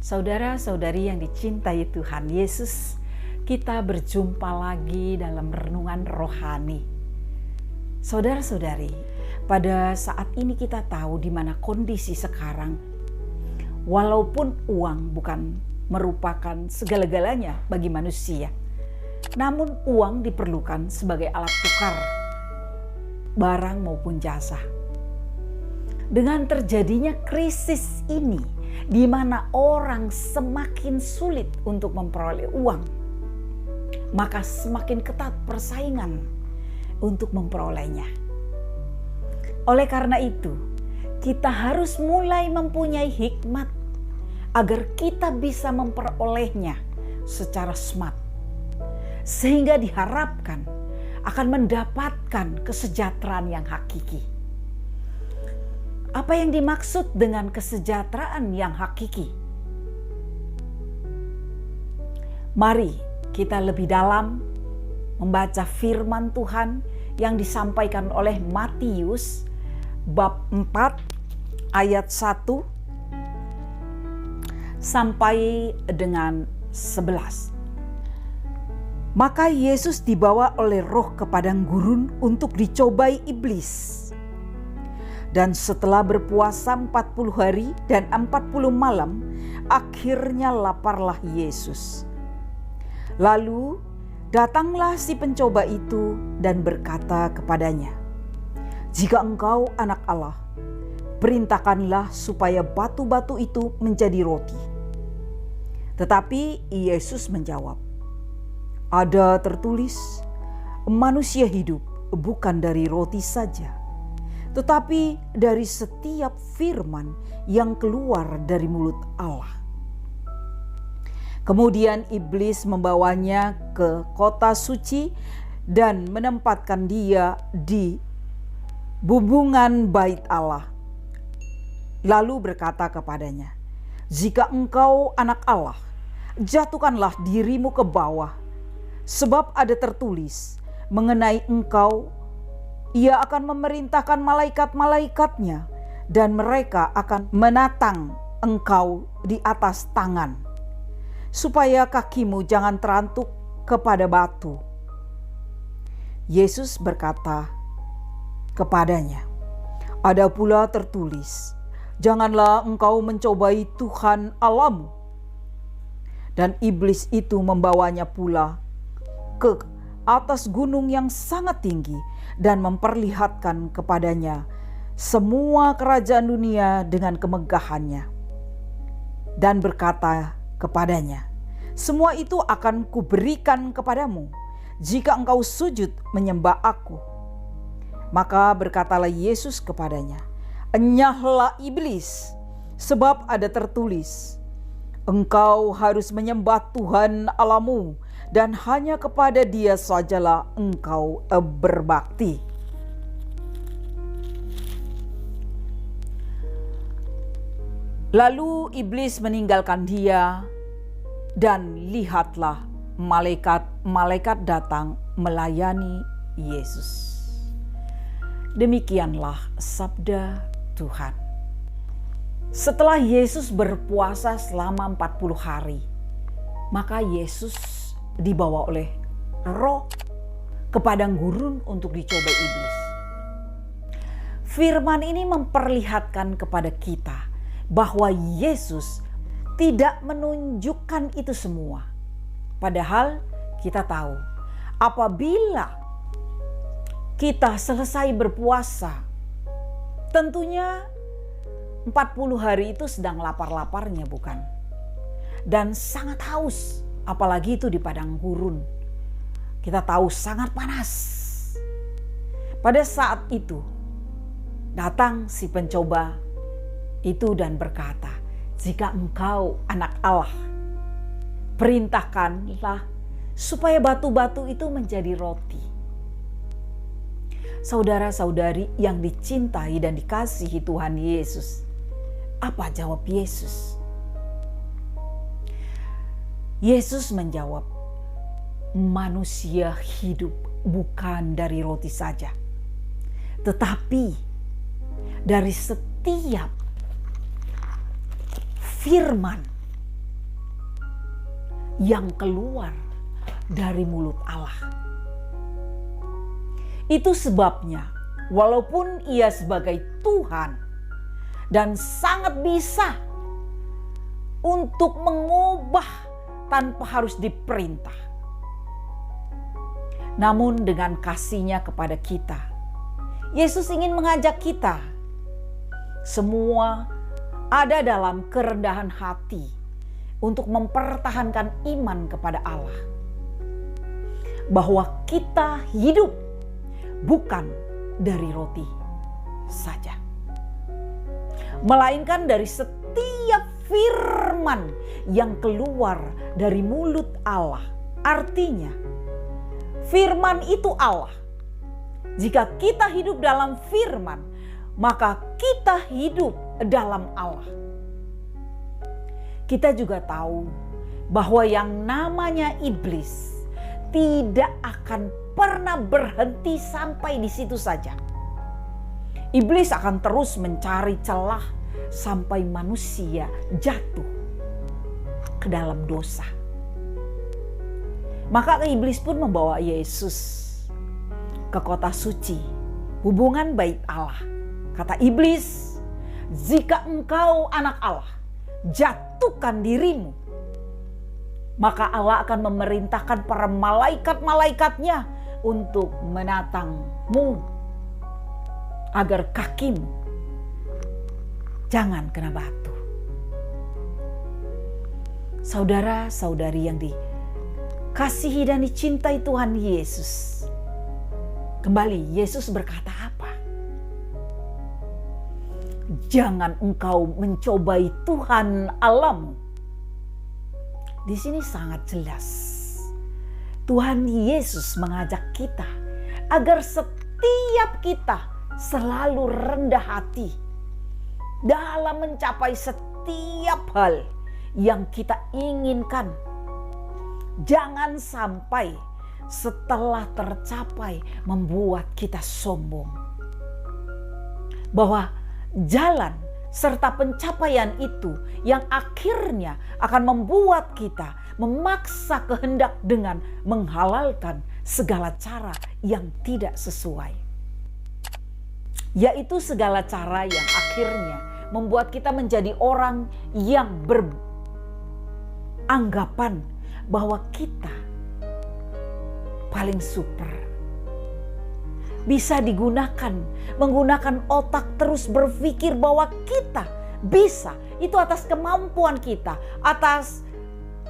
Saudara-saudari yang dicintai Tuhan Yesus, kita berjumpa lagi dalam renungan rohani. Saudara-saudari, pada saat ini kita tahu di mana kondisi sekarang. Walaupun uang bukan merupakan segala-galanya bagi manusia, namun uang diperlukan sebagai alat tukar barang maupun jasa. Dengan terjadinya krisis ini, di mana orang semakin sulit untuk memperoleh uang, maka semakin ketat persaingan untuk memperolehnya. Oleh karena itu, kita harus mulai mempunyai hikmat agar kita bisa memperolehnya secara smart, sehingga diharapkan akan mendapatkan kesejahteraan yang hakiki. Apa yang dimaksud dengan kesejahteraan yang hakiki? Mari kita lebih dalam membaca firman Tuhan yang disampaikan oleh Matius bab 4 ayat 1 sampai dengan 11. Maka Yesus dibawa oleh Roh ke padang gurun untuk dicobai iblis. Dan setelah berpuasa 40 hari dan 40 malam, akhirnya laparlah Yesus. Lalu datanglah si pencoba itu dan berkata kepadanya, "Jika engkau anak Allah, perintahkanlah supaya batu-batu itu menjadi roti." Tetapi Yesus menjawab, "Ada tertulis, manusia hidup bukan dari roti saja, tetapi dari setiap firman yang keluar dari mulut Allah." Kemudian iblis membawanya ke kota suci dan menempatkan dia di bumbungan bait Allah. Lalu berkata kepadanya, "Jika engkau anak Allah, jatuhkanlah dirimu ke bawah, sebab ada tertulis mengenai engkau, Ia akan memerintahkan malaikat-malaikatnya dan mereka akan menatang engkau di atas tangan, supaya kakimu jangan terantuk kepada batu." Yesus berkata kepadanya, "Ada pula tertulis, janganlah engkau mencobai Tuhan Allahmu." Dan iblis itu membawanya pula ke atas gunung yang sangat tinggi dan memperlihatkan kepadanya semua kerajaan dunia dengan kemegahannya. Dan berkata kepadanya, "Semua itu akan kuberikan kepadamu jika engkau sujud menyembah aku." Maka berkatalah Yesus kepadanya, "Enyahlah iblis, sebab ada tertulis, engkau harus menyembah Tuhan Allahmu dan hanya kepada Dia sajalah engkau berbakti." Lalu iblis meninggalkan dia, dan lihatlah malaikat-malaikat datang melayani Yesus. Demikianlah sabda Tuhan. Setelah Yesus berpuasa selama 40 hari, maka Yesus dibawa oleh Roh ke padang gurun untuk dicoba iblis. Firman ini memperlihatkan kepada kita bahwa Yesus tidak menunjukkan itu semua. Padahal kita tahu, apabila kita selesai berpuasa, tentunya 40 hari itu sedang lapar-laparnya, bukan? Dan sangat haus, apalagi itu di padang gurun. Kita tahu sangat panas. Pada saat itu datang si pencoba itu dan berkata, "Jika engkau anak Allah, perintahkanlah supaya batu-batu itu menjadi roti." Saudara-saudari yang dicintai dan dikasihi Tuhan Yesus, apa jawab Yesus? Yesus menjawab, "Manusia hidup bukan dari roti saja, tetapi dari setiap firman yang keluar dari mulut Allah. Itu sebabnya walaupun Ia sebagai Tuhan dan sangat bisa untuk mengubah tanpa harus diperintah, namun dengan kasih-Nya kepada kita, Yesus ingin mengajak kita semua ada dalam kerendahan hati untuk mempertahankan iman kepada Allah, bahwa kita hidup bukan dari roti saja, melainkan dari setiap firman yang keluar dari mulut Allah. Artinya, firman itu Allah. Jika kita hidup dalam firman, maka kita hidup dalam Allah. Kita juga tahu bahwa yang namanya iblis tidak akan pernah berhenti sampai di situ saja. Iblis akan terus mencari celah sampai manusia jatuh ke dalam dosa. Maka iblis pun membawa Yesus ke kota suci, hubungan bait Allah. Kata iblis, "Jika engkau anak Allah, jatuhkan dirimu." Maka Allah akan memerintahkan para malaikat-malaikatnya untuk menatangmu agar kakimu jangan kena batu. Saudara-saudari yang dikasihi dan dicintai Tuhan Yesus, kembali Yesus berkata apa? Jangan engkau mencobai Tuhan Allahmu. Di sini sangat jelas Tuhan Yesus mengajak kita agar setiap kita selalu rendah hati dalam mencapai setiap hal yang kita inginkan. Jangan sampai setelah tercapai membuat kita sombong, bahwa jalan serta pencapaian itu yang akhirnya akan membuat kita memaksa kehendak dengan menghalalkan segala cara yang tidak sesuai, yaitu segala cara yang akhirnya membuat kita menjadi orang yang beranggapan bahwa kita paling super, bisa menggunakan otak terus berpikir bahwa kita bisa, itu atas kemampuan kita, atas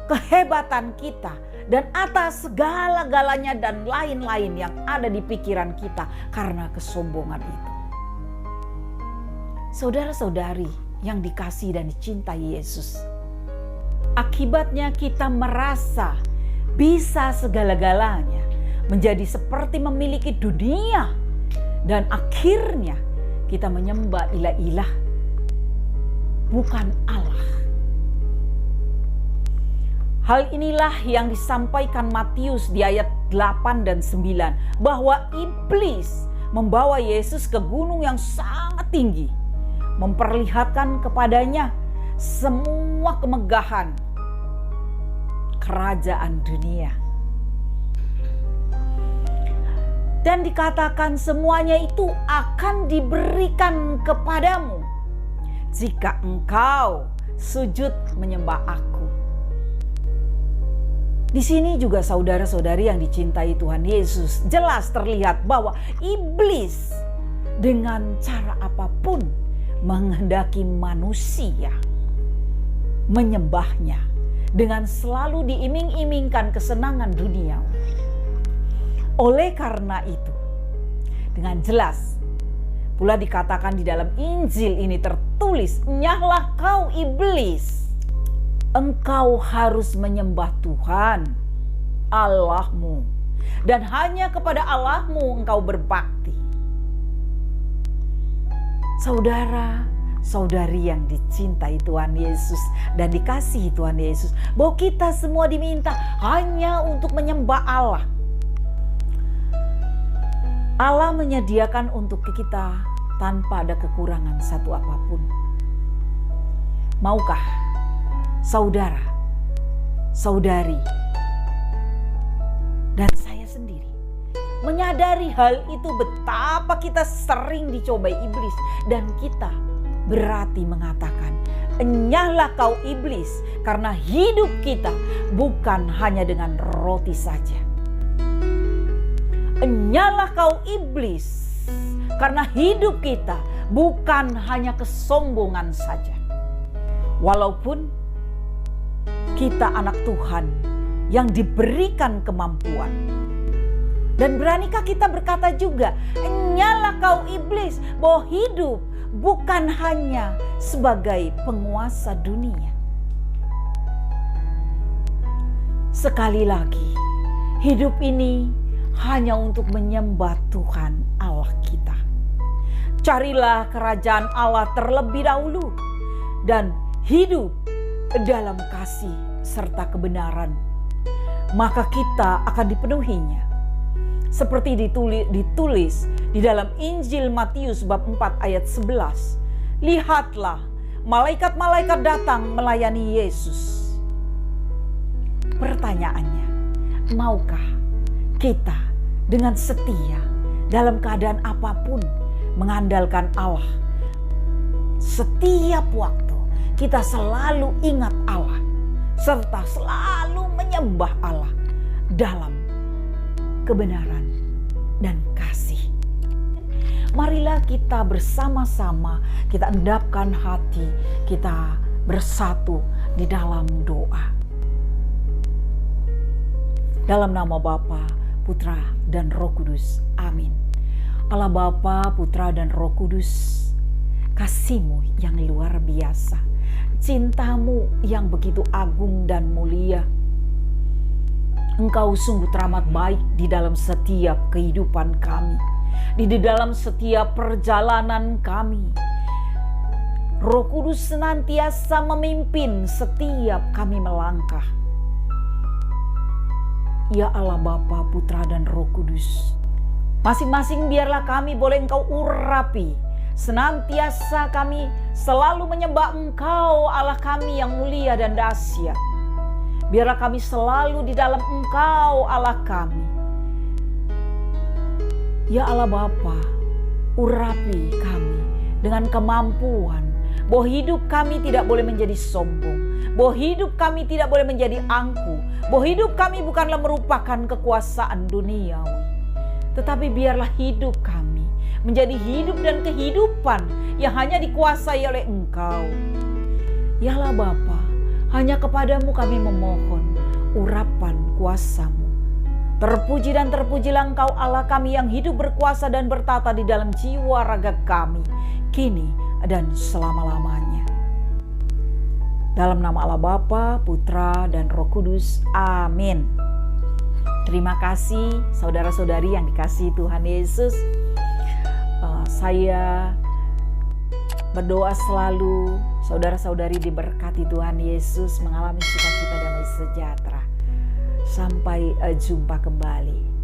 kehebatan kita, dan atas segala-galanya dan lain-lain yang ada di pikiran kita karena kesombongan itu. Saudara-saudari yang dikasihi dan dicintai Yesus, akibatnya kita merasa bisa segala-galanya, menjadi seperti memiliki dunia, dan akhirnya kita menyembah ilah-ilah bukan Allah. Hal inilah yang disampaikan Matius di ayat 8 dan 9, bahwa iblis membawa Yesus ke gunung yang sangat tinggi, memperlihatkan kepadanya semua kemegahan kerajaan dunia. Dan dikatakan semuanya itu akan diberikan kepadamu jika engkau sujud menyembah aku. Di sini juga saudara-saudari yang dicintai Tuhan Yesus, jelas terlihat bahwa iblis dengan cara apapun menghendaki manusia menyembahnya dengan selalu diiming-imingkan kesenangan duniawi. Oleh karena itu, dengan jelas pula dikatakan di dalam Injil ini tertulis, "Nyahlah kau iblis, engkau harus menyembah Tuhan Allahmu, dan hanya kepada Allahmu engkau berbakti." Saudara, saudari yang dicintai Tuhan Yesus dan dikasihi Tuhan Yesus, bahwa kita semua diminta hanya untuk menyembah Allah. Allah menyediakan untuk kita tanpa ada kekurangan satu apapun. Maukah saudara saudari, dan saya sendiri menyadari hal itu, betapa kita sering dicobai iblis, dan kita berarti mengatakan, "Enyahlah kau iblis, karena hidup kita bukan hanya dengan roti saja." Enyahlah kau iblis, karena hidup kita bukan hanya kesombongan saja. Walaupun kita anak Tuhan yang diberikan kemampuan. Dan beranikah kita berkata juga, "Enyahlah kau iblis," bahwa hidup bukan hanya sebagai penguasa dunia. Sekali lagi, hidup ini hanya untuk menyembah Tuhan Allah kita. Carilah kerajaan Allah terlebih dahulu dan hidup dalam kasih serta kebenaran, maka kita akan dipenuhinya. Seperti ditulis di dalam Injil Matius bab 4 ayat 11. "Lihatlah, malaikat-malaikat datang melayani Yesus." Pertanyaannya, maukah kita dengan setia dalam keadaan apapun mengandalkan Allah? Setiap waktu kita selalu ingat Allah, serta selalu menyembah Allah dalam kebenaran dan kasih. Marilah kita bersama-sama, kita endapkan hati, kita bersatu di dalam doa. Dalam nama Bapa, Putra, dan Roh Kudus. Amin. Allah Bapa, Putra, dan Roh Kudus, kasih-Mu yang luar biasa, cinta-Mu yang begitu agung dan mulia. Engkau sungguh teramat baik di dalam setiap kehidupan kami, di dalam setiap perjalanan kami. Roh Kudus senantiasa memimpin setiap kami melangkah. Ya Allah Bapa, Putra, dan Roh Kudus, masing-masing biarlah kami boleh Engkau urapi. Senantiasa kami selalu menyembah Engkau, Allah kami yang mulia dan dahsyat. Biarlah kami selalu di dalam Engkau, Allah kami. Ya Allah Bapa, urapi kami dengan kemampuan bahwa hidup kami tidak boleh menjadi sombong, bahwa hidup kami tidak boleh menjadi angkuh, bahwa hidup kami bukanlah merupakan kekuasaan duniawi, tetapi biarlah hidup kami menjadi hidup dan kehidupan yang hanya dikuasai oleh Engkau. Ya Allah Bapa, hanya kepadamu kami memohon urapan kuasa-Mu. Terpuji dan terpujilah Engkau Allah kami yang hidup berkuasa dan bertata di dalam jiwa raga kami, kini dan selama-lamanya. Dalam nama Allah Bapa, Putra, dan Roh Kudus. Amin. Terima kasih saudara-saudari yang dikasihi Tuhan Yesus. Saya berdoa selalu saudara-saudari diberkati Tuhan Yesus, mengalami sukacita damai sejahtera. Sampai jumpa kembali.